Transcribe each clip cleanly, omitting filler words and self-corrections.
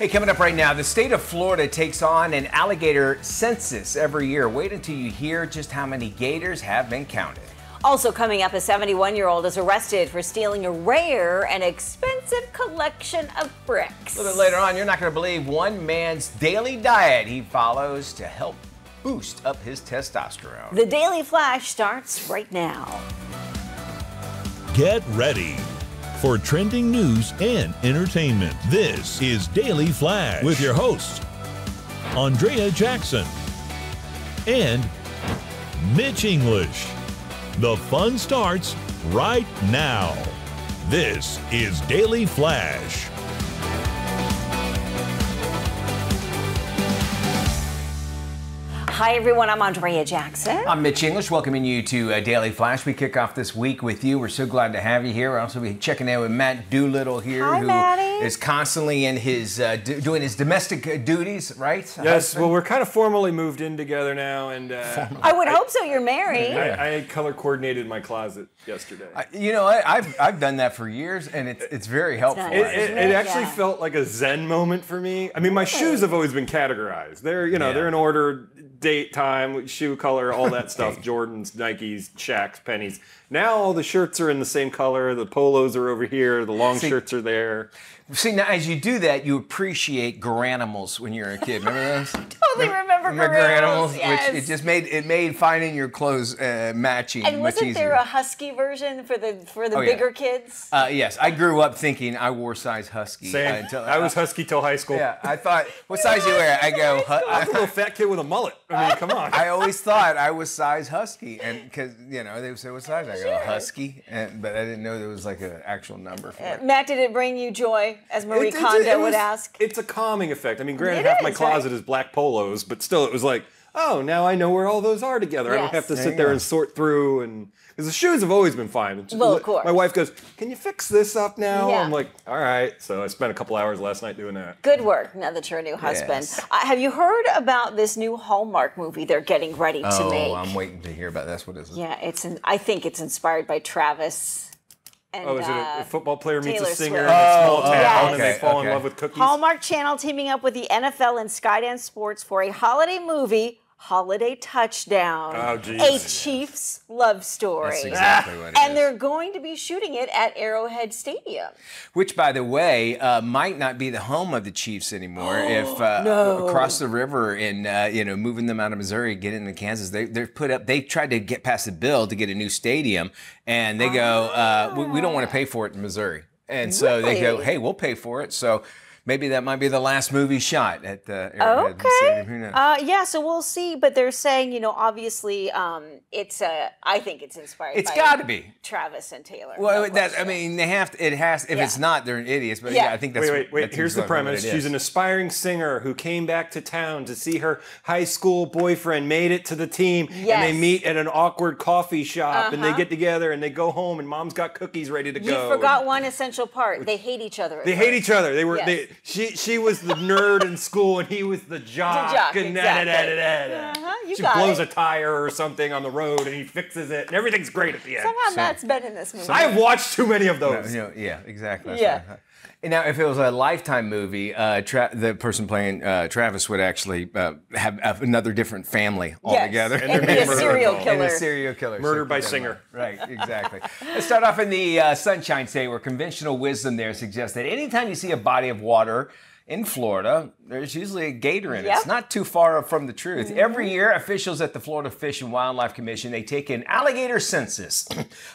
Hey, coming up right now, the state of Florida takes on an alligator census every year. Wait until you hear just how many gators have been counted. Also coming up, a 71-year-old is arrested for stealing a rare and expensive collection of bricks. A little bit later on, you're not going to believe one man's daily diet he follows to help boost up his testosterone. The Daily Flash starts right now. Get ready for trending news and entertainment. This is Daily Flash with your hosts, Andrea Jackson and Mitch English. The fun starts right now. This is Daily Flash. Hi, everyone. I'm Andrea Jackson. I'm Mitch English, welcoming you to Daily Flash. We kick off this week with you. We're so glad to have you here. We'll also be checking in with Matt Doolittle here, Hi, who Matty. is constantly in his doing his domestic duties, right? Yes, well, we're kind of formally moved in together now, and I would hope so. You're married. I color coordinated my closet yesterday. I've done that for years, and it's very helpful. nice. It actually Yeah. felt like a Zen moment for me. I mean, my shoes have always been categorized. They're they're in order, date, time, shoe color, all that stuff. Jordans, Nikes, Shaqs, pennies. Now all the shirts are in the same color. The polos are over here. The long shirts are there. See, now as you do that, you appreciate Garanimals when you're a kid. Remember those? Totally remember Garanimals, yes. which it made finding your clothes matching And much wasn't easier. there a husky version for the yeah. bigger kids? Yes, I grew up thinking I wore size husky. Same. I was husky till high school. Yeah, I thought, what size do you wear? I go, I was a little fat kid with a mullet. I mean, come on. I always thought I was size husky, and because they would say what size, I go husky, but I didn't know there was like an actual number for it. Matt, did it bring you joy, as Marie Kondo would ask? It's a calming effect. I mean, granted, It half my is, closet is black polos, but still, it was like, oh, now I know where all those are together. I don't Yes. have to There sit you there go. and sort through. And because the shoes have always been fine. Well, of course. My wife goes, "Can you fix this up now?" Yeah. I'm like, "All right." So I spent a couple hours last night doing that. Good work, now that you're a new husband. Yes. Have you heard about this new Hallmark movie they're getting ready to make? Oh, I'm waiting to hear about this. What is it? Yeah, I think it's inspired by Travis. And, Oh, is it a football player meets Taylor a singer Swift. in a small town yes. and they Okay, fall in okay. love with cookies? Hallmark Channel teaming up with the NFL and Skydance Sports for a holiday movie, Holiday Touchdown. Oh, geez. A Chiefs love story. That's exactly what it And is. they're going to be shooting it at Arrowhead Stadium. Which, by the way, might not be the home of the Chiefs anymore. If across the river and moving them out of Missouri, get into Kansas, they tried to get past the bill to get a new stadium, and they go, we don't want to pay for it in Missouri, and so they go, Really? hey, we'll pay for it. So maybe that might be the last movie shot at Arrowhead Stadium. Who knows? Yeah, so we'll see. But they're saying, obviously, I think it's inspired. It's by got to be. Travis and Taylor. Well, no question. they have to. It has. If Yeah. it's not, they're idiots. But Yeah. I think that's. Wait. that's Here's the exactly what premise. it She's is. an aspiring singer who came back to town to see her high school boyfriend, made it to the team, and Yes. they meet at an awkward coffee shop, and they get together, and they go home, and mom's got cookies ready to You go. forgot one essential part. They hate each other. They hate each other. They were. Yes. She was the nerd in school, and he was the jock. The jock, and exactly. You she got blows it. a tire or something on the road, and he fixes it, and everything's great at the end. Somehow that's been in this movie. I have watched too many of those. Yeah, exactly. That's Yeah. what I thought. And now, if it was a Lifetime movie, the person playing Travis would actually have another different family altogether. Yes. And be a serial And killer. a serial killer. Murdered by So- singer. Right, exactly. Let's start off in the Sunshine State, where conventional wisdom there suggests that anytime you see a body of water in Florida, there's usually a gator in it. Yep. It's not too far from the truth. Every year, officials at the Florida Fish and Wildlife Commission, they take an alligator census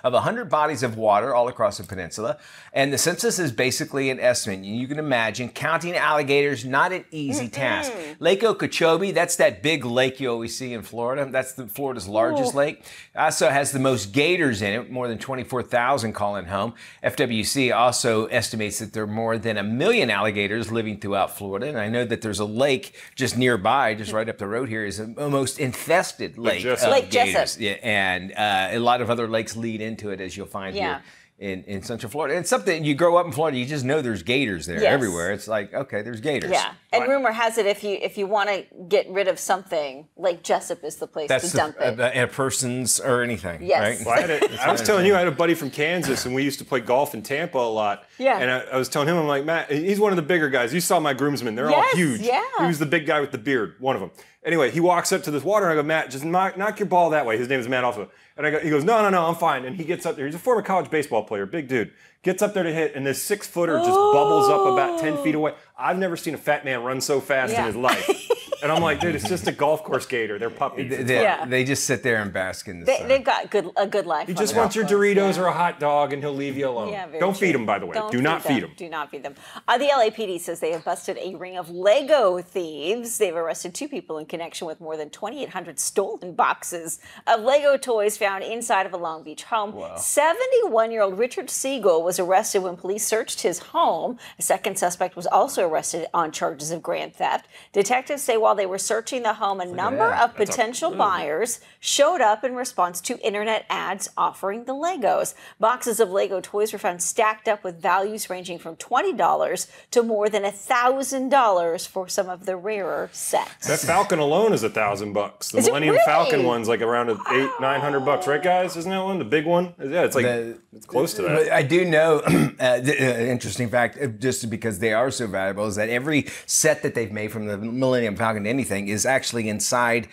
of 100 bodies of water all across the peninsula. And the census is basically an estimate. You can imagine counting alligators, not an easy task. Lake Okeechobee, that's that big lake you always see in Florida. That's Florida's largest lake. Also has the most gators in it, more than 24,000 calling home. FWC also estimates that there are more than 1 million alligators living throughout Florida. And I know that there's a lake just nearby, just right up the road here, is the most infested lake of Jessup. Lake gators. Jessup. Yeah, and a lot of other lakes lead into it, as you'll find Yeah. here in Central Florida. And something, you grow up in Florida, you just know there's gators there Yes. everywhere. It's like, okay, there's gators. Yeah. And rumor has it, if you want to get rid of something, Lake Jessup is the place to dump it. A person's or anything. Yes. Right? Well, I was telling you, I had a buddy from Kansas, and we used to play golf in Tampa a lot. Yeah. And I was telling him, I'm like, Matt, he's one of the bigger guys. You saw my groomsmen. They're all huge. Yeah. He was the big guy with the beard, one of them. Anyway, he walks up to this water, and I go, Matt, just knock your ball that way. His name is Matt also. And he goes, no, I'm fine. And he gets up there. He's a former college baseball player, big dude. Gets up there to hit, and this 6-footer just bubbles up about 10 feet away. I've never seen a fat man run so fast in his life. And I'm like, dude, it's just a golf course gator. They're puppies. They just sit there and bask in the sun. They've got a good life. He just wants your Doritos or a hot dog, and he'll leave you alone. Yeah, Don't feed him, by the way. Do not feed him. Do not feed them. The LAPD says they have busted a ring of Lego thieves. They've arrested 2 people in connection with more than 2,800 stolen boxes of Lego toys found inside of a Long Beach home. Wow. 71-year-old Richard Siegel was arrested when police searched his home. A second suspect was also arrested on charges of grand theft. Detectives say while they were searching the home, a number of potential buyers showed up in response to internet ads offering the Legos. Boxes of Lego toys were found stacked up with values ranging from $20 to more than $1,000 for some of the rarer sets. That Falcon alone is $1,000. The Is it Millennium really? Falcon one's like around $800-900, right, guys? Isn't that one the big one? Yeah, it's like it's close to that. I do know, interesting fact, just because they are so valuable, is that every set that they've made from the Millennium Falcon to anything is actually inside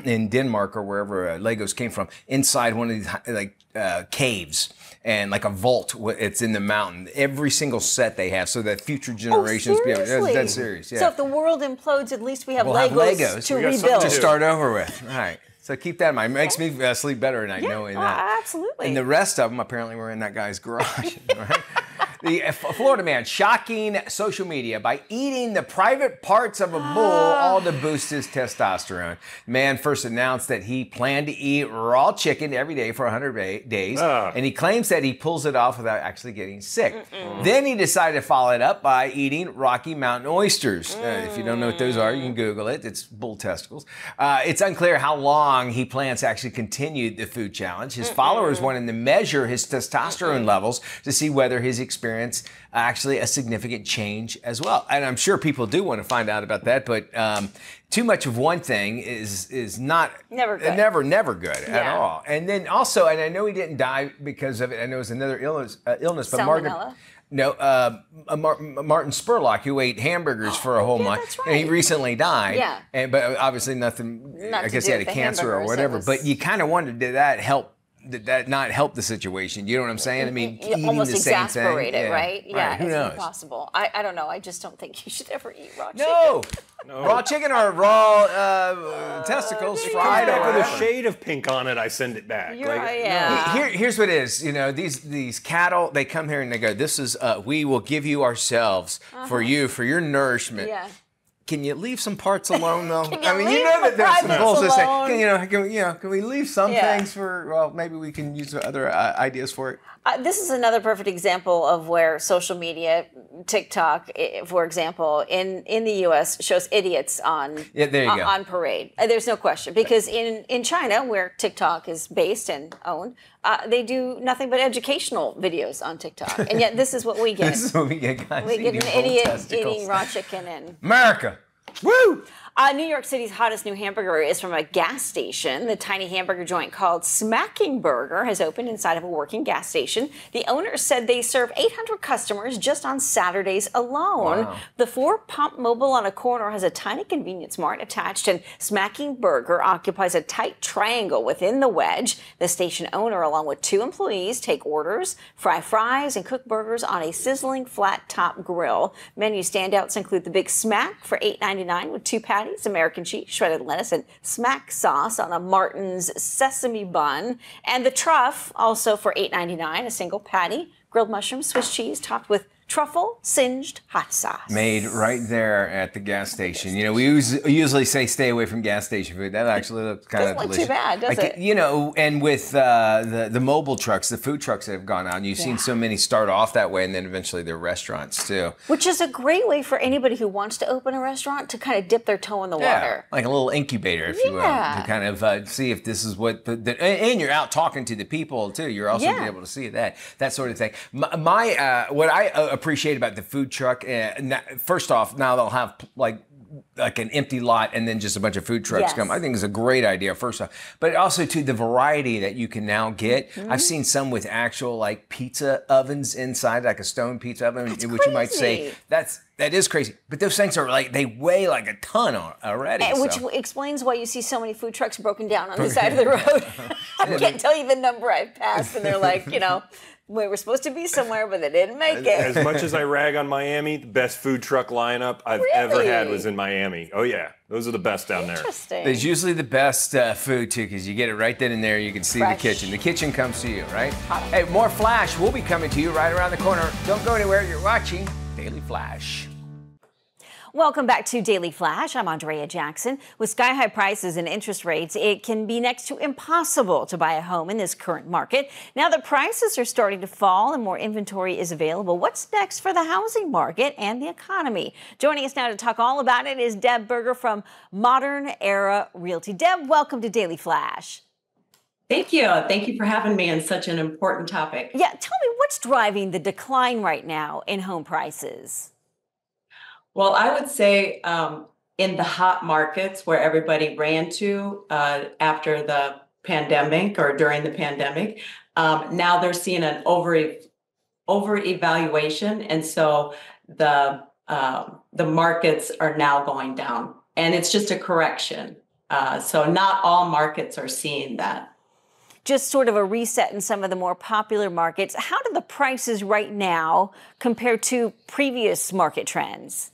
in Denmark or wherever Legos came from, inside one of these caves and like a vault. It's in the mountain. Every single set they have, so that future generations be able to. That's serious. Yeah. So if the world implodes, at least we'll have have Legos to rebuild. to start over with. All right. So keep that in mind. It makes me sleep better at night knowing that. Absolutely. And the rest of them apparently were in that guy's garage. Right? The Florida man shocking social media by eating the private parts of a bull, all to boost his testosterone. The man first announced that he planned to eat raw chicken every day for 100 days, and he claims that he pulls it off without actually getting sick. Then he decided to follow it up by eating Rocky Mountain oysters. If you don't know what those are, you can Google it. It's bull testicles. It's unclear how long he plans to actually continue the food challenge. His followers wanted to measure his testosterone levels to see whether his experience actually a significant change as well. And I'm sure people do want to find out about that, but too much of one thing is not never good. Never good at all. And then also, and I know he didn't die because of it. I know it was another illness, but Salmonella? Martin Spurlock, who ate hamburgers for a whole month, that's right. and he recently died. Yeah. But obviously nothing. Not I guess to he do had a with the cancer or hamburgers, whatever. it was- But you kind of wondered, did that help? Did that not help the situation? You know what I'm saying? I mean, You eating almost the same exasperate thing. it, right? Yeah, Who it's knows? impossible. I don't know. I just don't think you should ever eat raw chicken. No. Raw chicken or raw testicles fried Back or with a whatever. shade of pink on it, I send it back. Here's what it is. You know, these cattle, they come here and they go, this is, we will give you ourselves for your nourishment. Yeah. Can you leave some parts alone, though? Can you I mean, leave you know that the there's some privates bulls that say, alone? can we leave some Yeah. things for, well, maybe we can use other ideas for it. This is another perfect example of where social media, TikTok, for example, in the U.S. shows idiots on there you go. on parade. There's no question, because in China, where TikTok is based and owned, they do nothing but educational videos on TikTok, and yet this is what we get. This is what we get, guys. We get eating an bull idiot testicles. eating raw chicken and. America. Woo! New York City's hottest new hamburger is from a gas station. The tiny hamburger joint called Smacking Burger has opened inside of a working gas station. The owners said they serve 800 customers just on Saturdays alone. Wow. The 4-pump mobile on a corner has a tiny convenience mart attached, and Smacking Burger occupies a tight triangle within the wedge. The station owner, along with 2 employees, take orders, fry fries, and cook burgers on a sizzling flat-top grill. Menu standouts include the Big Smack for $8.99 with 2 patties, American cheese, shredded lettuce, and smack sauce on a Martin's sesame bun. And the Truff, also for $8.99, a single patty, grilled mushrooms, Swiss cheese, topped with truffle singed hot sauce. Made right there at the gas station. You know, we usually say stay away from gas station food. That actually looks kind of Doesn't look delicious. too bad, does it? You know, and with the mobile trucks, the food trucks that have gone out, and you've seen so many start off that way, and then eventually they're restaurants too. Which is a great way for anybody who wants to open a restaurant to kind of dip their toe in the water. Like a little incubator, if you will, to kind of see if this is what. And you're out talking to the people too. You're also able to see that sort of thing. My what I appreciate about the food truck, first off, now they'll have like like an empty lot and then just a bunch of food trucks Yes. come. I think it's a great idea, first off. But also, too, the variety that you can now get. I've seen some with actual like pizza ovens inside, like a stone pizza oven, That's which you might say crazy. that is crazy. But those things are like, they weigh like a ton already. Which explains why you see so many food trucks broken down on the side of the road. I can't tell you the number I've passed, and they're like, we were supposed to be somewhere, but they didn't make it. As much as I rag on Miami, the best food truck lineup I've ever had was in Miami. Oh yeah, those are the best down there. Interesting. There's usually the best food too, because you get it right then and there. You can see Fresh. the kitchen. The kitchen comes to you, right? Hey, more Flash will be coming to you right around the corner. Don't go anywhere. You're watching Daily Flash. Welcome back to Daily Flash. I'm Andrea Jackson. With sky-high prices and interest rates, it can be next to impossible to buy a home in this current market. Now that prices are starting to fall and more inventory is available, what's next for the housing market and the economy? Joining us now to talk all about it is Deb Berger from Modern Era Realty. Deb, welcome to Daily Flash. Thank you. Thank you for having me on such an important topic. Yeah, tell me what's driving the decline right now in home prices? Well, I would say in the hot markets where everybody ran to after the pandemic or during the pandemic, now they're seeing an over evaluation, and so the markets are now going down, and it's just a correction. So not all markets are seeing that. Just sort of a reset in some of the more popular markets. How do the prices right now compare to previous market trends?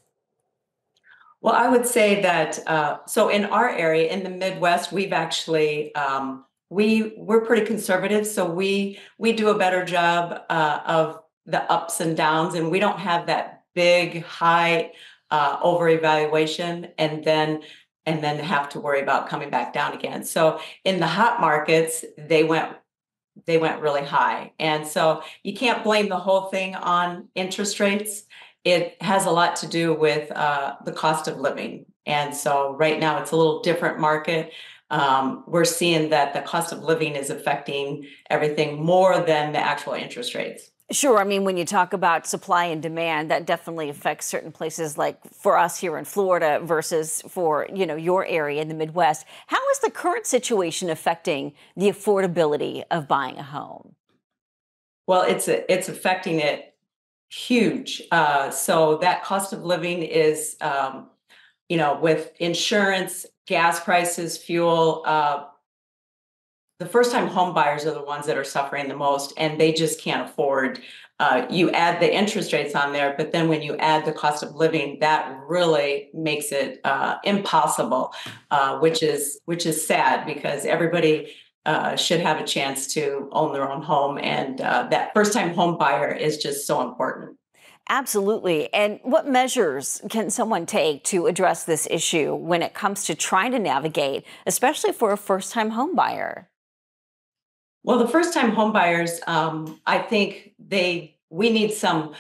Well, I would say that, so in our area, in the Midwest, we've actually, we're pretty conservative. So we do a better job of the ups and downs, and we don't have that big, high over-evaluation and then have to worry about coming back down again. So in the hot markets, they went really high. And so you can't blame the whole thing on interest rates. It has a lot to do with the cost of living. And so right now it's a little different market. We're seeing that the cost of living is affecting everything more than the actual interest rates. Sure. I mean, when you talk about supply and demand, that definitely affects certain places like for us here in Florida versus for, your area in the Midwest. How is the current situation affecting the affordability of buying a home? Well, it's affecting it huge. So that cost of living is, with insurance, gas prices, fuel, the first-time home buyers are the ones that are suffering the most, and they just can't afford. You add the interest rates on there, but then when you add the cost of living, that really makes it impossible, which is sad because everybody should have a chance to own their own home, and that first-time home buyer is just so important. Absolutely. And what measures can someone take to address this issue when it comes to trying to navigate, especially for a first-time home buyer? Well, the first-time home buyers, I think we need some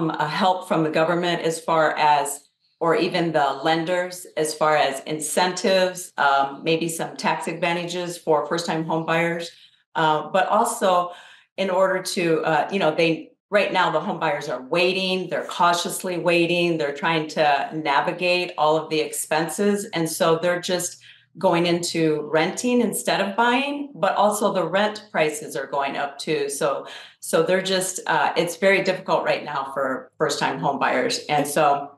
help from the government as far as, or even the lenders, as far as incentives, maybe some tax advantages for first-time home buyers, but also in order to, right now the home buyers are waiting, they're cautiously waiting, they're trying to navigate all of the expenses, and so they're just going into renting instead of buying, but also the rent prices are going up too. So they're just, it's very difficult right now for first-time home buyers. And so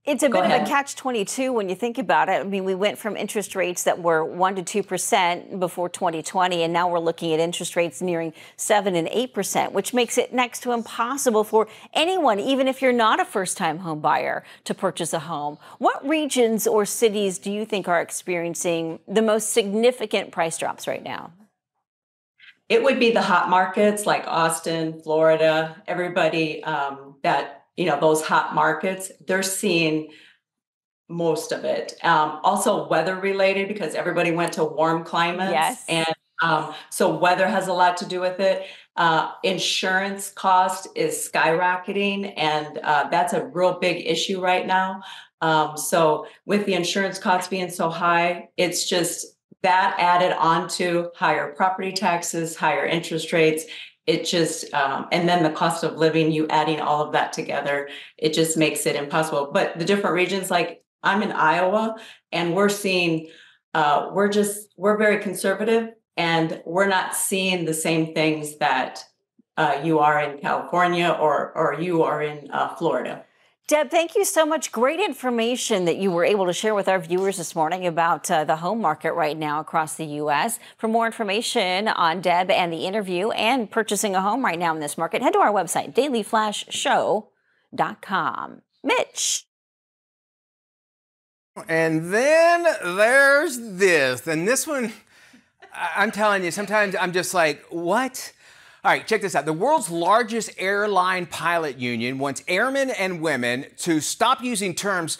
it's a bit of a catch-22 when you think about it. I mean, we went from interest rates that were 1% to 2% before 2020, and now we're looking at interest rates nearing 7% and 8%, which makes it next to impossible for anyone, even if you're not a first-time home buyer, to purchase a home. What regions or cities do you think are experiencing the most significant price drops right now? It would be the hot markets like Austin, Florida, everybody those hot markets, they're seeing most of it. Also weather related because everybody went to warm climates. Yes. And so weather has a lot to do with it. Insurance cost is skyrocketing, and that's a real big issue right now. So with the insurance costs being so high, it's just that added on to higher property taxes, higher interest rates. It just, and then the cost of living, you adding all of that together, it just makes it impossible. But the different regions like I'm in Iowa, and we're seeing, we're very conservative, and we're not seeing the same things that you are in California or you are in Florida. Deb, thank you so much. Great information that you were able to share with our viewers this morning about the home market right now across the U.S. For more information on Deb and the interview and purchasing a home right now in this market, head to our website, dailyflashshow.com. Mitch. And then there's this. And this one, I'm telling you, sometimes I'm just like, what? All right, check this out. The world's largest airline pilot union wants airmen and women to stop using terms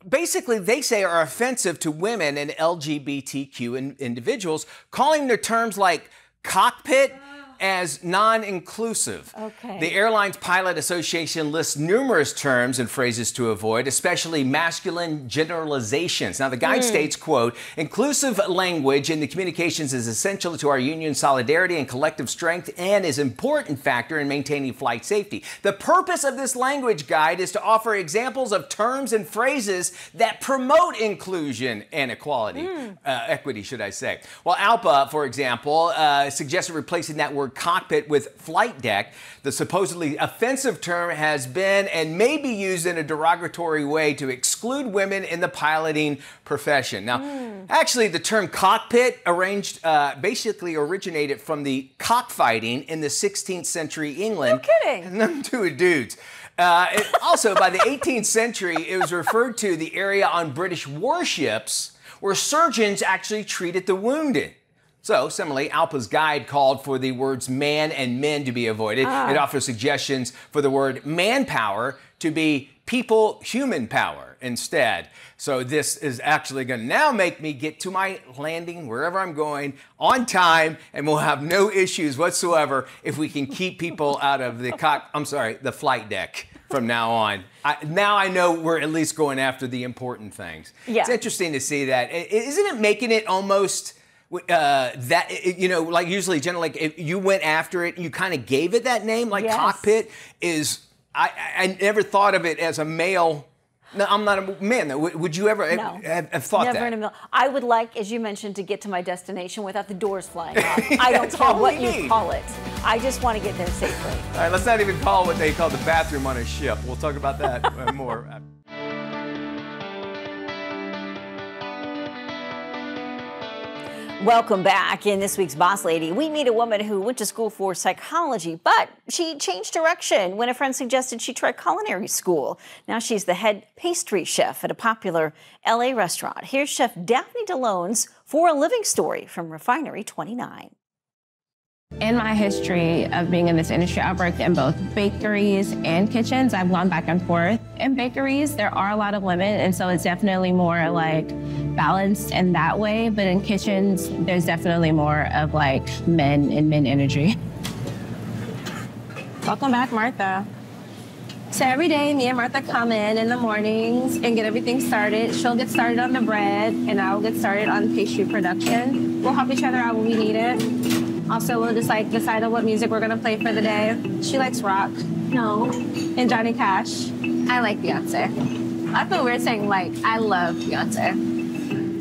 basically they say are offensive to women and LGBTQ individuals, calling their terms like cockpit as non-inclusive. Okay. The Airlines Pilot Association lists numerous terms and phrases to avoid, especially masculine generalizations. Now, the guide states, quote, inclusive language in the communications is essential to our union's solidarity and collective strength and is an important factor in maintaining flight safety. The purpose of this language guide is to offer examples of terms and phrases that promote inclusion and equality, equity, should I say. Well, ALPA, for example, suggested replacing that word cockpit with flight deck. The supposedly offensive term has been and may be used in a derogatory way to exclude women in the piloting profession. Now, actually, the term cockpit basically originated from the cockfighting in the 16th century England. No kidding. And them two dudes. Also, by the 18th century, it was referred to the area on British warships where surgeons actually treated the wounded. So, similarly, ALPA's guide called for the words man and men to be avoided. It offers suggestions for the word manpower to be people human power instead. So this is actually going to now make me get to my landing wherever I'm going on time, and we'll have no issues whatsoever if we can keep people out of the the flight deck from now on. Now I know we're at least going after the important things. Yeah. It's interesting to see that. Isn't it making it almost like usually generally, like if you went after it, you kind of gave it that name, like cockpit is, I never thought of it as a male. No, I'm not a man. Would you ever have thought that? Never in a million. I would like, as you mentioned, to get to my destination without the doors flying off. I don't care what you call it. I just want to get there safely. All right, let's not even call what they call the bathroom on a ship. We'll talk about that more. Welcome back. In this week's Boss Lady, we meet a woman who went to school for psychology, but she changed direction when a friend suggested she try culinary school. Now she's the head pastry chef at a popular LA restaurant. Here's Chef Daphne DeLone's For a Living story from Refinery 29. In my history of being in this industry, I've worked in both bakeries and kitchens. I've gone back and forth. In bakeries, there are a lot of women, and so it's definitely more like balanced in that way. But in kitchens, there's definitely more of like men and men energy. Welcome back, Martha. So every day, me and Martha come in the mornings and get everything started. She'll get started on the bread, and I will get started on pastry production. We'll help each other out when we need it. Also, we'll just like decide on what music we're gonna play for the day. She likes rock. No. And Johnny Cash. I like Beyonce. I feel weird saying like, I love Beyonce.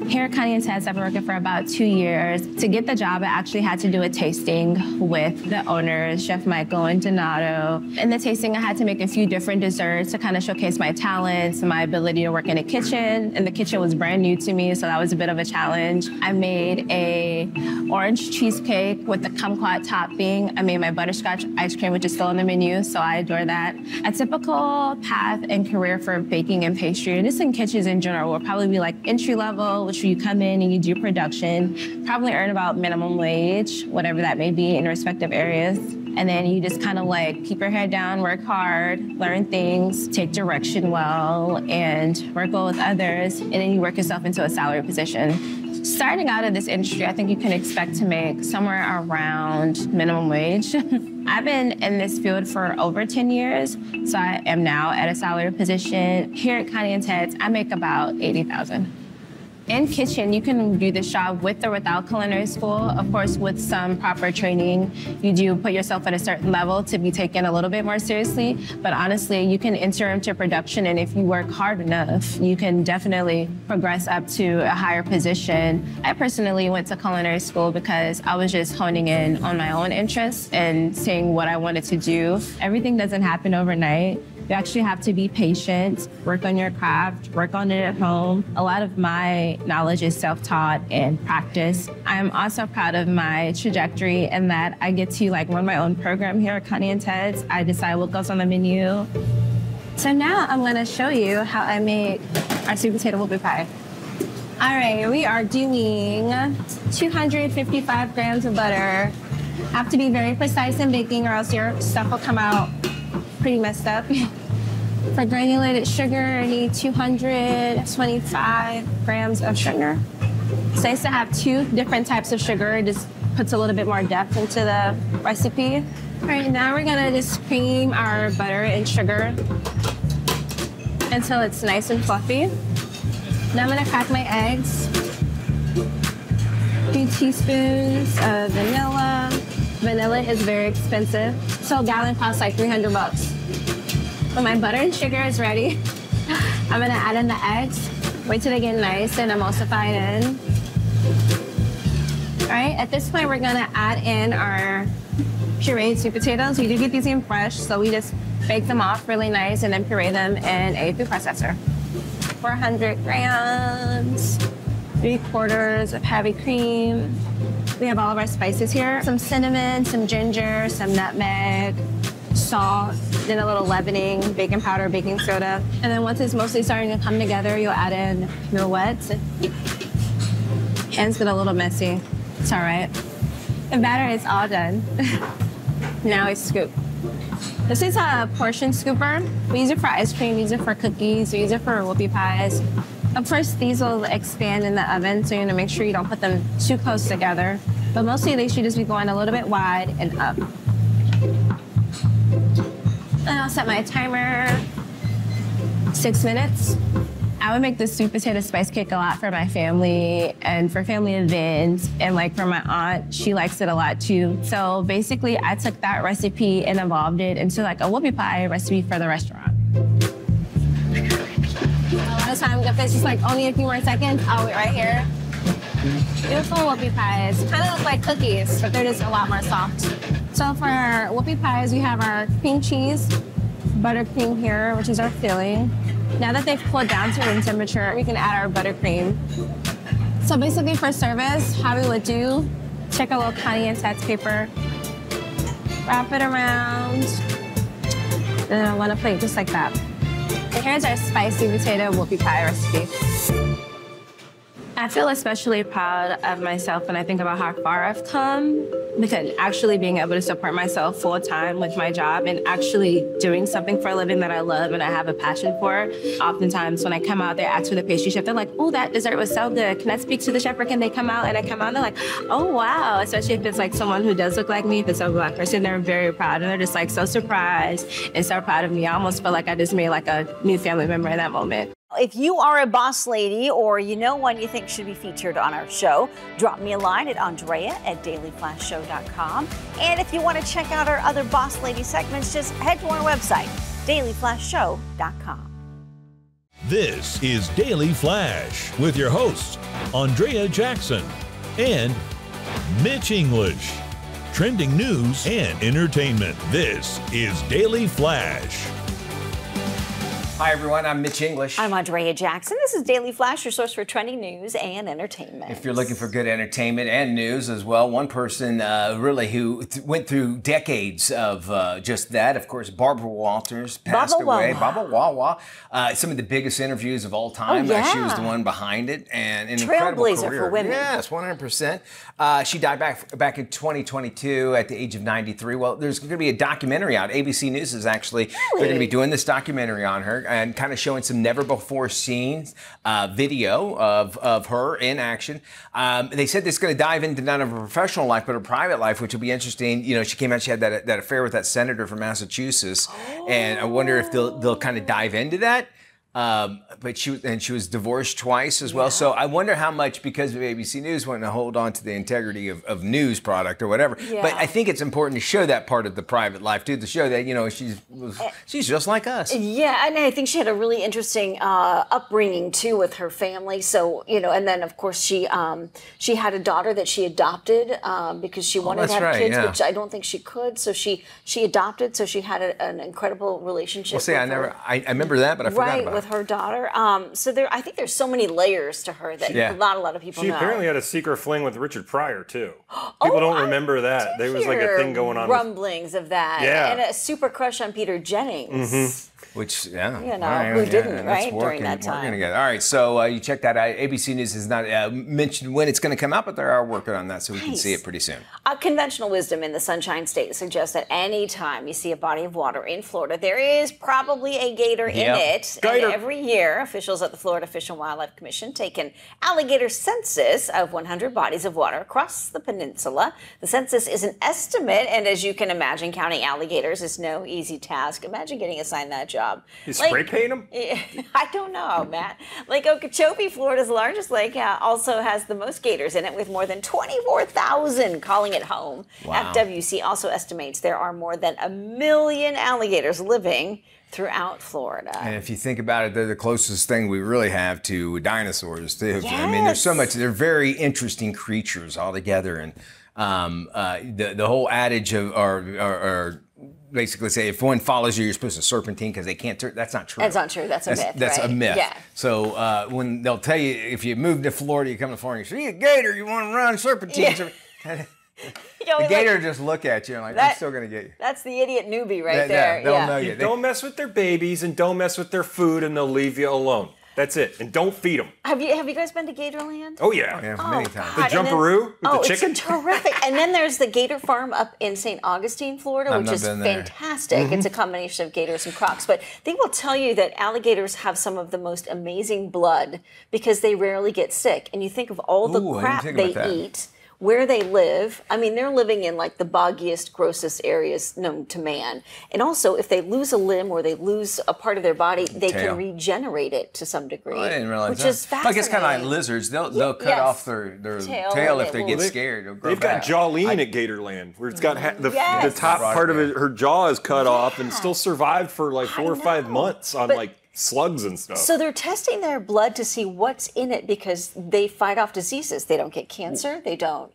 Here at Connie & Ted's, I've been working for about 2 years. To get the job, I actually had to do a tasting with the owners, Chef Michael and Donato. In the tasting, I had to make a few different desserts to kind of showcase my talents and my ability to work in a kitchen. And the kitchen was brand new to me, so that was a bit of a challenge. I made a orange cheesecake with the kumquat topping. I made my butterscotch ice cream, which is still on the menu, so I adore that. A typical path and career for baking and pastry, and just in kitchens in general, will probably be like entry level, which you come in and you do production, probably earn about minimum wage, whatever that may be in respective areas. And then you just kind of like keep your head down, work hard, learn things, take direction well, and work well with others. And then you work yourself into a salary position. Starting out in this industry, I think you can expect to make somewhere around minimum wage. I've been in this field for over 10 years, so I am now at a salary position. Here at Connie & Ted's, I make about $80,000. In kitchen, you can do this job with or without culinary school. Of course, with some proper training, you do put yourself at a certain level to be taken a little bit more seriously. But honestly, you can enter into production, and if you work hard enough, you can definitely progress up to a higher position. I personally went to culinary school because I was just honing in on my own interests and seeing what I wanted to do. Everything doesn't happen overnight. You actually have to be patient, work on your craft, work on it at home. A lot of my knowledge is self-taught and practice. I'm also proud of my trajectory in that I get to run my own program here at Connie and Ted's. I decide what goes on the menu. So now I'm gonna show you how I make our sweet potato whoopie pie. All right, we are doing 255 grams of butter. Have to be very precise in baking or else your stuff will come out pretty messed up. For granulated sugar, I need 225 grams of sugar. It's nice to have 2 different types of sugar. It just puts a little bit more depth into the recipe. All right, now we're gonna just cream our butter and sugar until it's nice and fluffy. Now I'm gonna crack my eggs. 2 teaspoons of vanilla. Vanilla is very expensive, so a gallon costs like 300 bucks. When my butter and sugar is ready, I'm gonna add in the eggs. Wait till they get nice and emulsified in. All right, at this point, we're gonna add in our pureed sweet potatoes. We do get these in fresh, so we just bake them off really nice and then puree them in a food processor. 400 grams, 3/4 of heavy cream. We have all of our spices here. Some cinnamon, some ginger, some nutmeg, salt, then a little leavening, baking powder, baking soda. And then once it's mostly starting to come together, you'll add in your wets. Hands get a little messy. It's all right. The batter is all done. Now we scoop. This is a portion scooper. We use it for ice cream, we use it for cookies, we use it for whoopie pies. Of course, these will expand in the oven, so you're gonna make sure you don't put them too close together. But mostly they should just be going a little bit wide and up. And I'll set my timer, 6 minutes. I would make this sweet potato spice cake a lot for my family and for family events. And for my aunt, she likes it a lot too. So basically I took that recipe and evolved it into a whoopie pie recipe for the restaurant. A lot of time, if it's just only a few more seconds, I'll wait right here. Beautiful whoopie pies. Kind of look like cookies, but they're just a lot more soft. So for our whoopie pies, we have our cream cheese, buttercream here, which is our filling. Now that they've cooled down to room temperature, we can add our buttercream. So basically for service, how we would do, take a little Connie and Ted's paper, wrap it around, and on a plate just like that. And here's our spicy potato whoopie pie recipe. I feel especially proud of myself when I think about how far I've come, because actually being able to support myself full time with my job and actually doing something for a living that I love and I have a passion for. Oftentimes when I come out, they ask for the pastry chef. They're like, oh, that dessert was so good. Can I speak to the chef or can they come out? And I come out and they're like, oh, wow. Especially if it's someone who does look like me, if it's a Black person, they're very proud. And they're just so surprised and so proud of me. I almost feel like I just made a new family member in that moment. If you are a boss lady or you know one you think should be featured on our show, drop me a line at Andrea@dailyflashshow.com. And if you want to check out our other boss lady segments, just head to our website, dailyflashshow.com. This is Daily Flash with your hosts, Andrea Jackson and Mitch English. Trending news and entertainment. This is Daily Flash. Hi, everyone. I'm Mitch English. I'm Andrea Jackson. This is Daily Flash, your source for trending news and entertainment. If you're looking for good entertainment and news as well, one person really who went through decades of just that, of course, Barbara Walters passed away. Baba Wawa. Some of the biggest interviews of all time. Oh, yeah. She was the one behind it. And an incredible trailblazer career. for women. Yes, 100%. She died back in 2022 at the age of 93. Well, there's going to be a documentary out. ABC News is actually, they're going to be doing this documentary on her and kind of showing some never-before-seen video of her in action. They said this is going to dive into not of her professional life, but her private life, which will be interesting. You know, she came out, she had that affair with that senator from Massachusetts, and I wonder if they'll kind of dive into that. But she was divorced twice as well. So I wonder how much, because of ABC News wanting to hold on to the integrity of news product or whatever. Yeah. But I think it's important to show that part of the private life too, to show that, you know, she's just like us. Yeah, and I think she had a really interesting upbringing too with her family. So, you know, and then of course she had a daughter that she adopted because she wanted to have kids, which I don't think she could. So she adopted. So she had an incredible relationship. Well, see, I remember that, but I forgot about it. With her daughter. So I think there's so many layers to her that not a lot of people know. She apparently had a secret fling with Richard Pryor too. People don't remember that. There was like a thing going on. Rumblings of that. Yeah. And a super crush on Peter Jennings. Which, you know, who didn't, right, during that time. Together. All right, so you check that out. ABC News has not mentioned when it's going to come out, but they are working on that, so we can see it pretty soon. Conventional wisdom in the Sunshine State suggests that any time you see a body of water in Florida, there is probably a gator in it. Gator. And every year, officials at the Florida Fish and Wildlife Commission take an alligator census of 100 bodies of water across the peninsula. The census is an estimate, and as you can imagine, counting alligators is no easy task. Imagine getting assigned that job. You spray paint them? I don't know, Matt. Lake Okeechobee, Florida's largest lake, also has the most gators in it, with more than 24,000 calling it home. Wow. FWC also estimates there are more than 1 million alligators living throughout Florida. And if you think about it, they're the closest thing we really have to dinosaurs, too. Yes. I mean, there's so much. They're very interesting creatures altogether. And the whole adage of, or basically say, if one follows you, you're supposed to serpentine because they can't turn. That's not true. That's not true. That's a myth. That's right? a myth. Yeah. So when they'll tell you, if you move to Florida, you come to Florida, you see a gator, you want to run serpentine. Yeah. The gator just look at you and like, I'm still going to get you. That's the idiot newbie right there. They'll know you. Don't mess with their babies and don't mess with their food, and they'll leave you alone. That's it. And don't feed them. Have you guys been to Gatorland? Oh, yeah. Many times. The Jumperoo with the chicken? It's terrific. And then there's the Gator Farm up in St. Augustine, Florida, which is fantastic. It's a combination of gators and crocs. But they will tell you that alligators have some of the most amazing blood because they rarely get sick. And you think of all the crap they eat, where they live. I mean, they're living in like the boggiest, grossest areas known to man. And also, if they lose a limb or they lose a part of their body, they can regenerate it to some degree. I didn't realize which that. is fascinating. I guess kind of like lizards. They'll cut off their tail if they get scared. They've got Jolene at Gatorland, where it's got the top part of it, her jaw is cut off and still survived for like 4 or 5 months on like slugs and stuff. So they're testing their blood to see what's in it because they fight off diseases. They don't get cancer. They don't,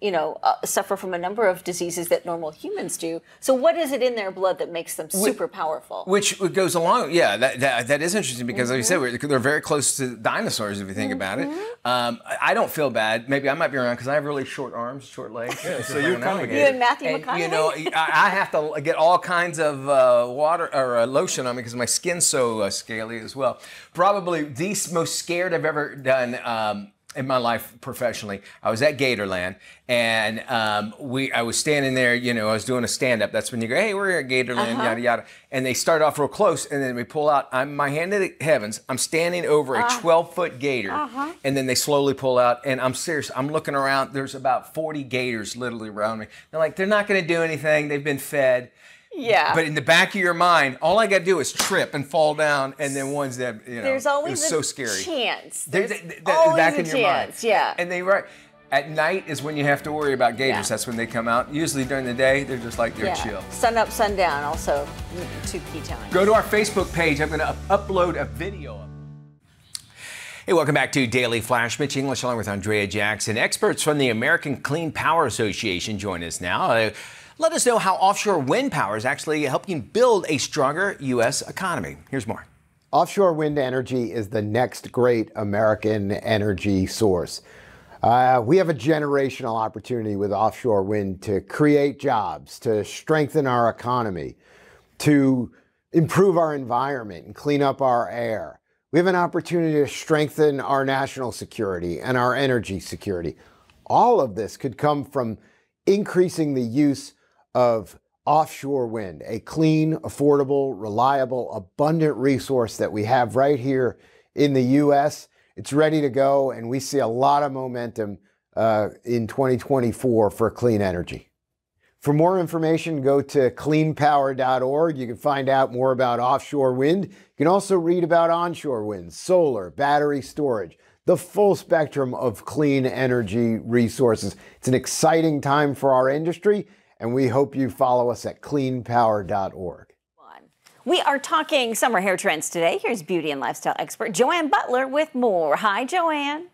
suffer from a number of diseases that normal humans do. So what is it in their blood that makes them super powerful? Which goes along, that is interesting because like you said, they're very close to dinosaurs if you think about it. I don't feel bad. Maybe I might be around because I have really short arms, short legs. Yeah, so you're kind of you and Matthew McConaughey? You know, I have to get all kinds of water or lotion on me because my skin's so scaly as well. Probably the most scared I've ever done in my life professionally. I was at Gatorland and I was standing there, I was doing a stand-up. That's when you go, hey, we're here at Gatorland, yada, yada. And they start off real close and then we pull out, my hand to the heavens, I'm standing over a 12-foot gator and then they slowly pull out and I'm serious, I'm looking around, there's about 40 gators literally around me. They're like, they're not gonna do anything, they've been fed. Yeah. But in the back of your mind, all I got to do is trip and fall down, and then one's that, There's always it's so scary. Chance. There's always back a in your mind. Yeah. And at night is when you have to worry about gators. That's when they come out. Usually during the day, they're just like, they're chill. Sun up, sundown, also 2 key times. Go to our Facebook page. I'm going to upload a video. Hey, welcome back to Daily Flash. Mitch English along with Andrea Jackson. Experts from the American Clean Power Association join us now. Let us know how offshore wind power is actually helping build a stronger U.S. economy. Here's more. Offshore wind energy is the next great American energy source. We have a generational opportunity with offshore wind to create jobs, to strengthen our economy, to improve our environment and clean up our air. We have an opportunity to strengthen our national security and our energy security. All of this could come from increasing the use of offshore wind, a clean, affordable, reliable, abundant resource that we have right here in the U.S. It's ready to go, and we see a lot of momentum in 2024 for clean energy. For more information, go to cleanpower.org. You can find out more about offshore wind. You can also read about onshore wind, solar, battery storage, the full spectrum of clean energy resources. It's an exciting time for our industry, and we hope you follow us at cleanpower.org. We are talking summer hair trends today. Here's beauty and lifestyle expert Joanne Butler with more. Hi, Joanne.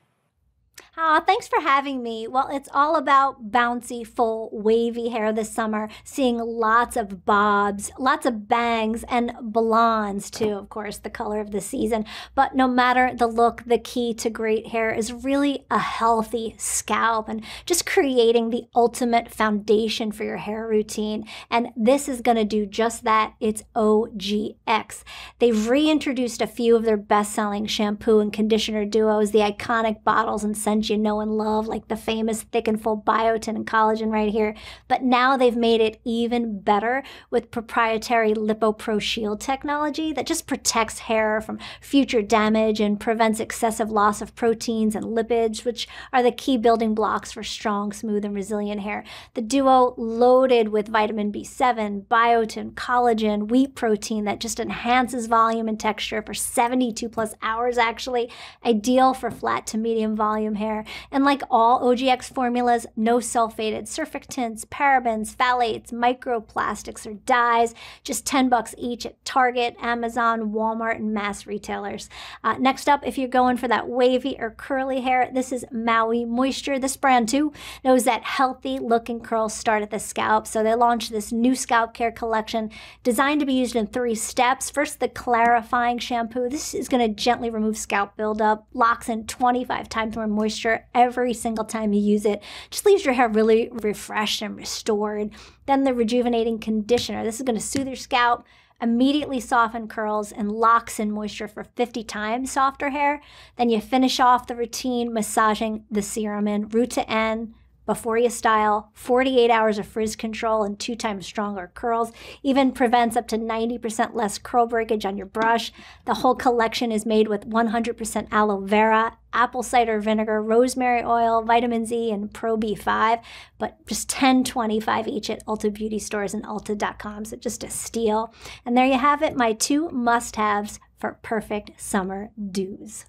Thanks for having me. Well, it's all about bouncy, full, wavy hair this summer. Seeing lots of bobs, lots of bangs, and blondes too, of course, the color of the season. But no matter the look, the key to great hair is really a healthy scalp and just creating the ultimate foundation for your hair routine. And this is going to do just that. It's OGX. They've reintroduced a few of their best-selling shampoo and conditioner duos, the iconic bottles and scents you know and love, like the famous thick and full biotin and collagen right here. But now they've made it even better with proprietary LipoPro Shield technology that just protects hair from future damage and prevents excessive loss of proteins and lipids, which are the key building blocks for strong, smooth, and resilient hair. The duo loaded with vitamin B7, biotin, collagen, wheat protein that just enhances volume and texture for 72 plus hours actually, ideal for flat to medium volume hair. And like all OGX formulas, no sulfated surfactants, parabens, phthalates, microplastics, or dyes. Just $10 each at Target, Amazon, Walmart, and mass retailers. Next up, if you're going for that wavy or curly hair, this is Maui Moisture. This brand too knows that healthy looking curls start at the scalp. So they launched this new scalp care collection designed to be used in 3 steps. First, the clarifying shampoo. This is going to gently remove scalp buildup, locks in 25 times more moisture every single time you use it. Just leaves your hair really refreshed and restored. Then the rejuvenating conditioner. This is going to soothe your scalp, immediately soften curls, and locks in moisture for 50 times softer hair. Then you finish off the routine massaging the serum in root to end. Before you style, 48 hours of frizz control and 2 times stronger curls. Even prevents up to 90% less curl breakage on your brush. The whole collection is made with 100% aloe vera, apple cider vinegar, rosemary oil, vitamin Z, and Pro B5, but just $10.25 each at Ulta Beauty Stores and Ulta.com, so just a steal. And there you have it, my 2 must-haves for perfect summer do's.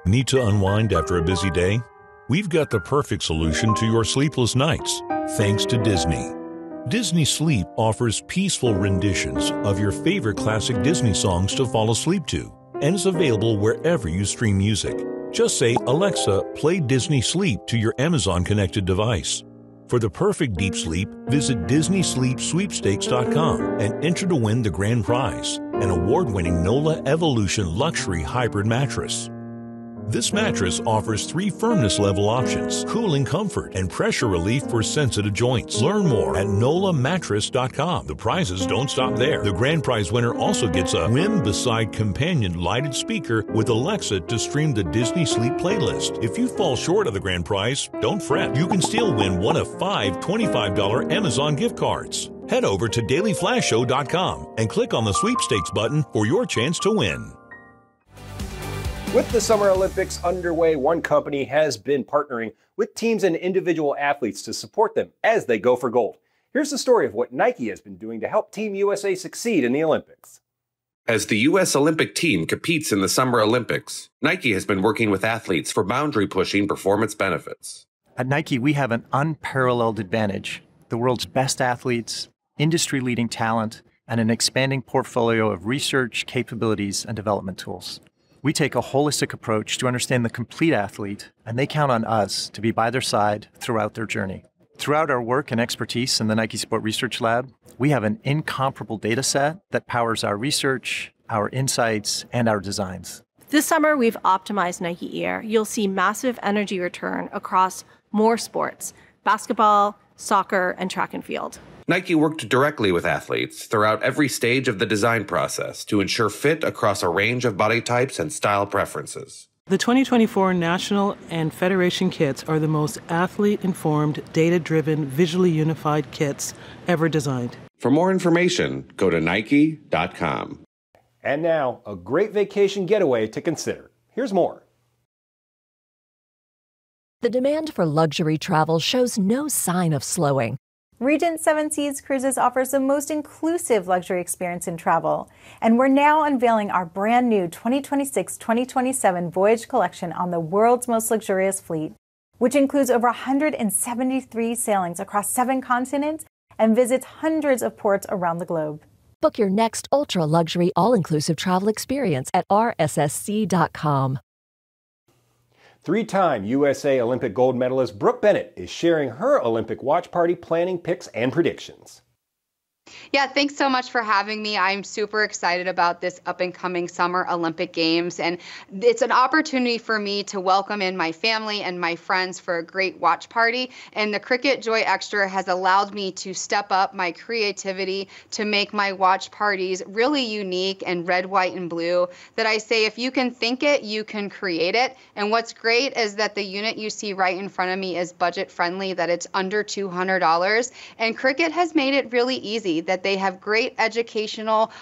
Need to unwind after a busy day? We've got the perfect solution to your sleepless nights, thanks to Disney. Disney Sleep offers peaceful renditions of your favorite classic Disney songs to fall asleep to, and is available wherever you stream music. Just say, "Alexa, play Disney Sleep" to your Amazon-connected device. For the perfect deep sleep, visit DisneySleepSweepstakes.com and enter to win the grand prize, an award-winning NOLA Evolution Luxury Hybrid Mattress. This mattress offers 3 firmness level options, cooling comfort, and pressure relief for sensitive joints. Learn more at NOLAmattress.com. The prizes don't stop there. The grand prize winner also gets a Whim Beside companion lighted speaker with Alexa to stream the Disney Sleep playlist. If you fall short of the grand prize, don't fret. You can still win one of 5 $25 Amazon gift cards. Head over to dailyflashshow.com and click on the sweepstakes button for your chance to win. With the Summer Olympics underway, one company has been partnering with teams and individual athletes to support them as they go for gold. Here's the story of what Nike has been doing to help Team USA succeed in the Olympics. As the U.S. Olympic team competes in the Summer Olympics, Nike has been working with athletes for boundary-pushing performance benefits. At Nike, we have an unparalleled advantage: the world's best athletes, industry-leading talent, and an expanding portfolio of research, capabilities, and development tools. We take a holistic approach to understand the complete athlete, and they count on us to be by their side throughout their journey. Throughout our work and expertise in the Nike Sport Research Lab, we have an incomparable data set that powers our research, our insights, and our designs. This summer, we've optimized Nike Air. You'll see massive energy return across more sports: basketball, soccer, and track and field. Nike worked directly with athletes throughout every stage of the design process to ensure fit across a range of body types and style preferences. The 2024 National and Federation kits are the most athlete-informed, data-driven, visually unified kits ever designed. For more information, go to Nike.com. And now, a great vacation getaway to consider. Here's more. The demand for luxury travel shows no sign of slowing. Regent Seven Seas Cruises offers the most inclusive luxury experience in travel. And we're now unveiling our brand new 2026-2027 voyage collection on the world's most luxurious fleet, which includes over 173 sailings across 7 continents and visits hundreds of ports around the globe. Book your next ultra-luxury all-inclusive travel experience at rssc.com. 3-time USA Olympic gold medalist Brooke Bennett is sharing her Olympic watch party planning picks and predictions. Yeah, thanks so much for having me. I'm super excited about this up-and-coming Summer Olympic Games, and it's an opportunity for me to welcome in my family and my friends for a great watch party, and the Cricut Joy Extra has allowed me to step up my creativity to make my watch parties really unique and red, white, and blue, that I say if you can think it, you can create it. And what's great is that the unit you see right in front of me is budget-friendly, that it's under $200, and Cricut has made it really easy, that they have great educational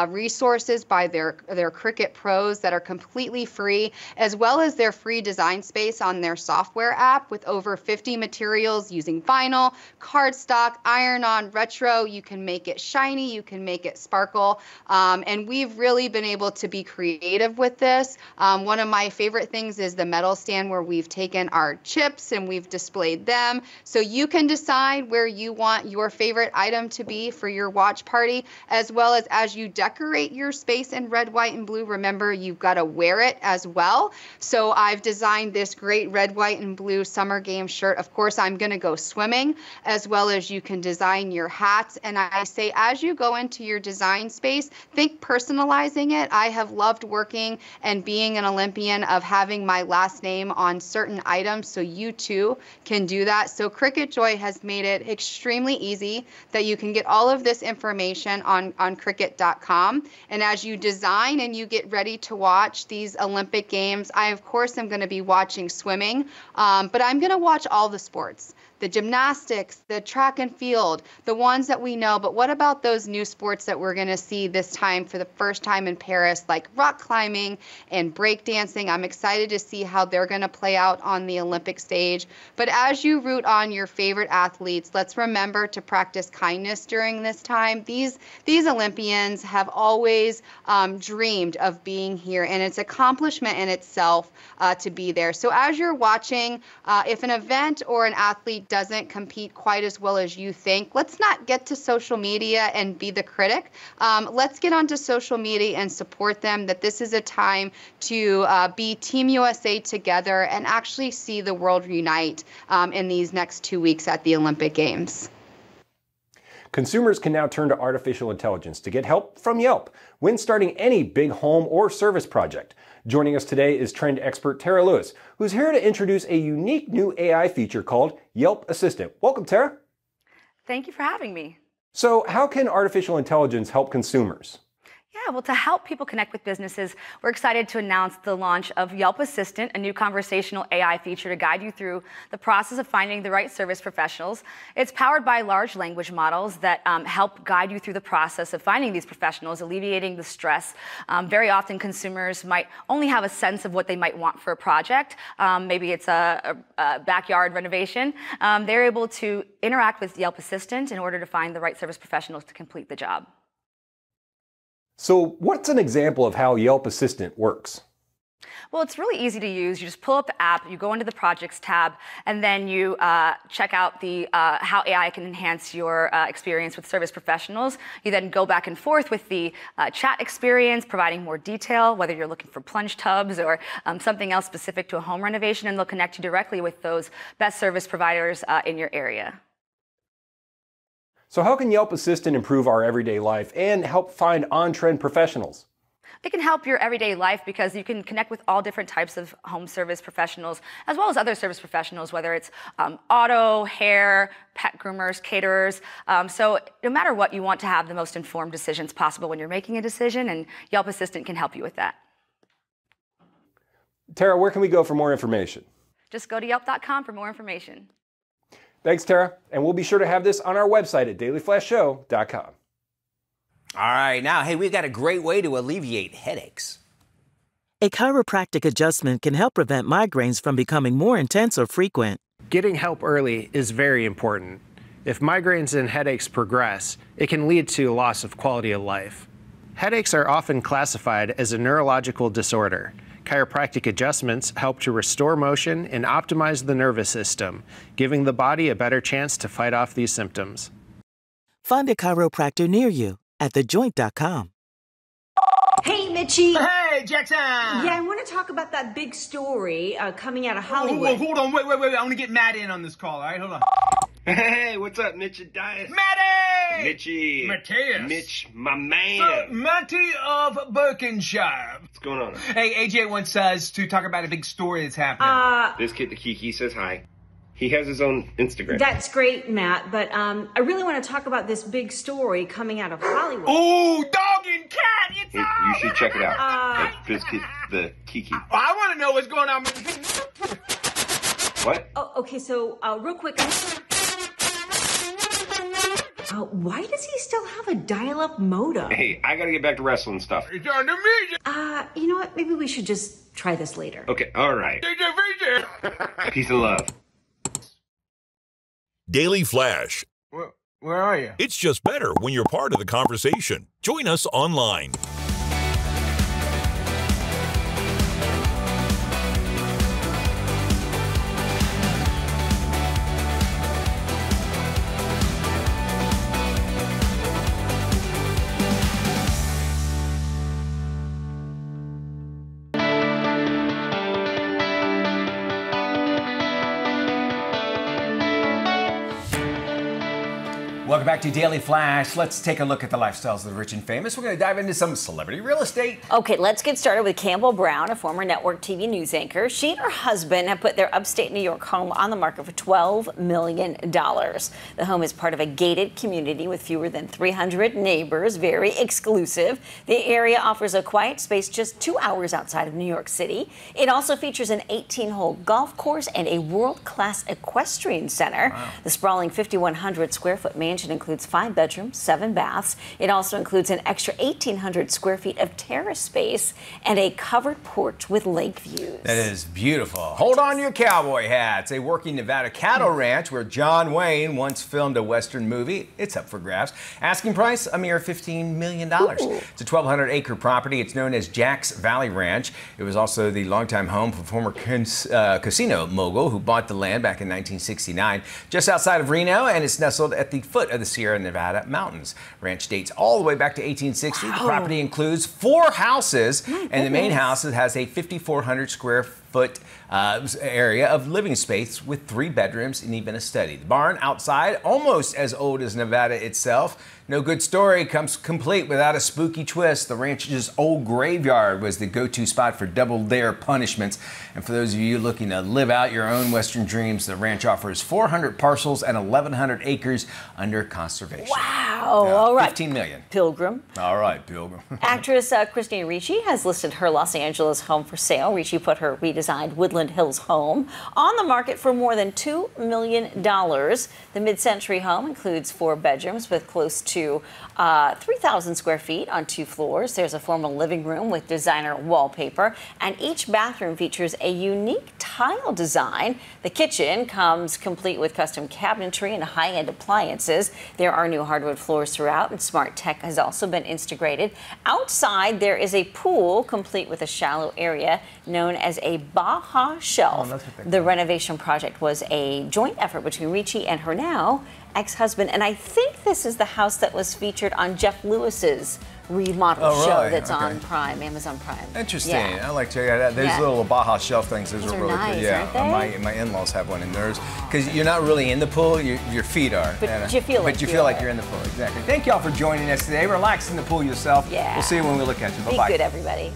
resources by their Cricut pros that are completely free, as well as their free design space on their software app with over 50 materials using vinyl, cardstock, iron-on, retro. You can make it shiny, you can make it sparkle, and we've really been able to be creative with this. One of my favorite things is the medal stand where we've taken our chips and we've displayed them. So you can decide where you want your favorite item to be for your watch party, as well as you decorate your space in red, white, and blue, remember you've got to wear it as well. So I've designed this great red, white, and blue summer game shirt. Of course, I'm going to go swimming, as well as you can design your hats. And I say, as you go into your design space, think personalizing it. I have loved working and being an Olympian of having my last name on certain items, so you too can do that. So Cricut Joy has made it extremely easy that you can get all of this information on Cricut.com. And as you design and you get ready to watch these Olympic Games, I, of course, am going to be watching swimming, but I'm going to watch all the sports. The gymnastics, the track and field, the ones that we know, but what about those new sports that we're going to see this time for the first time in Paris, like rock climbing and breakdancing? I'm excited to see how they're going to play out on the Olympic stage. But as you root on your favorite athletes, let's remember to practice kindness during this time. These Olympians have always dreamed of being here, and it's an accomplishment in itself to be there. So as you're watching, if an event or an athlete doesn't compete quite as well as you think, let's not get to social media and be the critic. Let's get onto social media and support them, that this is a time to be Team USA together and actually see the world unite in these next 2 weeks at the Olympic Games. Consumers can now turn to artificial intelligence to get help from Yelp when starting any big home or service project. Joining us today is trend expert Tara Lewis, who's here to introduce a unique new AI feature called Yelp Assistant. Welcome, Tara. Thank you for having me. So how can artificial intelligence help consumers? Yeah, well, to help people connect with businesses, we're excited to announce the launch of Yelp Assistant, a new conversational AI feature to guide you through the process of finding the right service professionals. It's powered by large language models that help guide you through the process of finding these professionals, alleviating the stress. Very often, consumers might only have a sense of what they might want for a project. Maybe it's a backyard renovation. They're able to interact with Yelp Assistant in order to find the right service professionals to complete the job. So what's an example of how Yelp Assistant works? Well, it's really easy to use. You just pull up the app, you go into the Projects tab, and then you check out the how AI can enhance your experience with service professionals. You then go back and forth with the chat experience, providing more detail, whether you're looking for plunge tubs or something else specific to a home renovation, and they'll connect you directly with those best service providers in your area. So how can Yelp Assistant improve our everyday life and help find on-trend professionals? It can help your everyday life because you can connect with all different types of home service professionals, as well as other service professionals, whether it's auto, hair, pet groomers, caterers. So no matter what, you want to have the most informed decisions possible when you're making a decision, and Yelp Assistant can help you with that. Tara, where can we go for more information? Just go to yelp.com for more information. Thanks, Tara. And we'll be sure to have this on our website at dailyflashshow.com. All right, now, hey, we've got a great way to alleviate headaches. A chiropractic adjustment can help prevent migraines from becoming more intense or frequent. Getting help early is very important. If migraines and headaches progress, it can lead to loss of quality of life. Headaches are often classified as a neurological disorder. Chiropractic adjustments help to restore motion and optimize the nervous system, giving the body a better chance to fight off these symptoms. Find a chiropractor near you at thejoint.com. Hey, Mitchie. Hey, Jackson. Yeah, I want to talk about that big story coming out of Hollywood. Hold on. Wait. I want to get Matt in on this call, all right? Hold on. Hey, what's up, Mitch and Dias? Matty! Mitchie. Mateus. Mitch, my man. Matty of Berkshire. What's going on? Hey, AJ wants us to talk about a big story that's happening. This kid, the Kiki, says hi. He has his own Instagram. That's great, Matt, but I really want to talk about this big story coming out of Hollywood. Ooh, dog and cat! It's You should check it out. This kid, the Kiki. I want to know what's going on. What? Oh, okay, so real quick. Why does he still have a dial-up modem? Hey, I gotta get back to wrestling stuff. It's on the music. You know what? Maybe we should just try this later. Okay, all right. Peace and love. Daily Flash. Where are you? It's just better when you're part of the conversation. Join us online. Welcome back to Daily Flash. Let's take a look at the lifestyles of the rich and famous. We're going to dive into some celebrity real estate. Okay, let's get started with Campbell Brown, a former network TV news anchor. She and her husband have put their upstate New York home on the market for $12 million. The home is part of a gated community with fewer than 300 neighbors, very exclusive. The area offers a quiet space just 2 hours outside of New York City. It also features an 18-hole golf course and a world-class equestrian center. Wow. The sprawling 5,100 square foot mansion includes 5 bedrooms, 7 baths. It also includes an extra 1,800 square feet of terrace space and a covered porch with lake views. That is beautiful. Hold on to your cowboy hats. A working Nevada cattle ranch where John Wayne once filmed a Western movie. It's up for grabs. Asking price, a mere $15 million. Ooh. It's a 1,200-acre property. It's known as Jack's Valley Ranch. It was also the longtime home for former casino mogul who bought the land back in 1969, just outside of Reno, and it's nestled at the foot of the Sierra Nevada mountains. Ranch dates all the way back to 1860. Wow. The property includes 4 houses, and the main house has a 5,400 square foot area of living space with 3 bedrooms and even a study. The barn outside, almost as old as Nevada itself. No good story comes complete without a spooky twist. The ranch's old graveyard was the go-to spot for double dare punishments. And for those of you looking to live out your own Western dreams, the ranch offers 400 parcels and 1,100 acres under conservation. Wow. All right. 15 million. Pilgrim. All right, Pilgrim. Actress Christina Ricci has listed her Los Angeles home for sale. Ricci put her redesigned Woodland Hills home on the market for more than $2 million. The mid-century home includes 4 bedrooms with close to 3,000 square feet on 2 floors. There's a formal living room with designer wallpaper, and each bathroom features a unique tile design. The kitchen comes complete with custom cabinetry and high-end appliances. There are new hardwood floors throughout, and smart tech has also been integrated. Outside, there is a pool complete with a shallow area known as a Baja Shelf. The renovation project was a joint effort between Ricci and her now ex-husband, and I think this is the house that was featured on Jeff Lewis's remodel show that's on Prime, Amazon Prime. Interesting. I like to check that out. There's little Baja Shelf things. Those are really nice, cool. Yeah, my in-laws have one in theirs because you're not really in the pool. Your feet are. But you feel like you're in the pool. Exactly. Thank y'all for joining us today. Relax in the pool yourself. Yeah. We'll see you when we look at you. Bye-bye. Be good, everybody.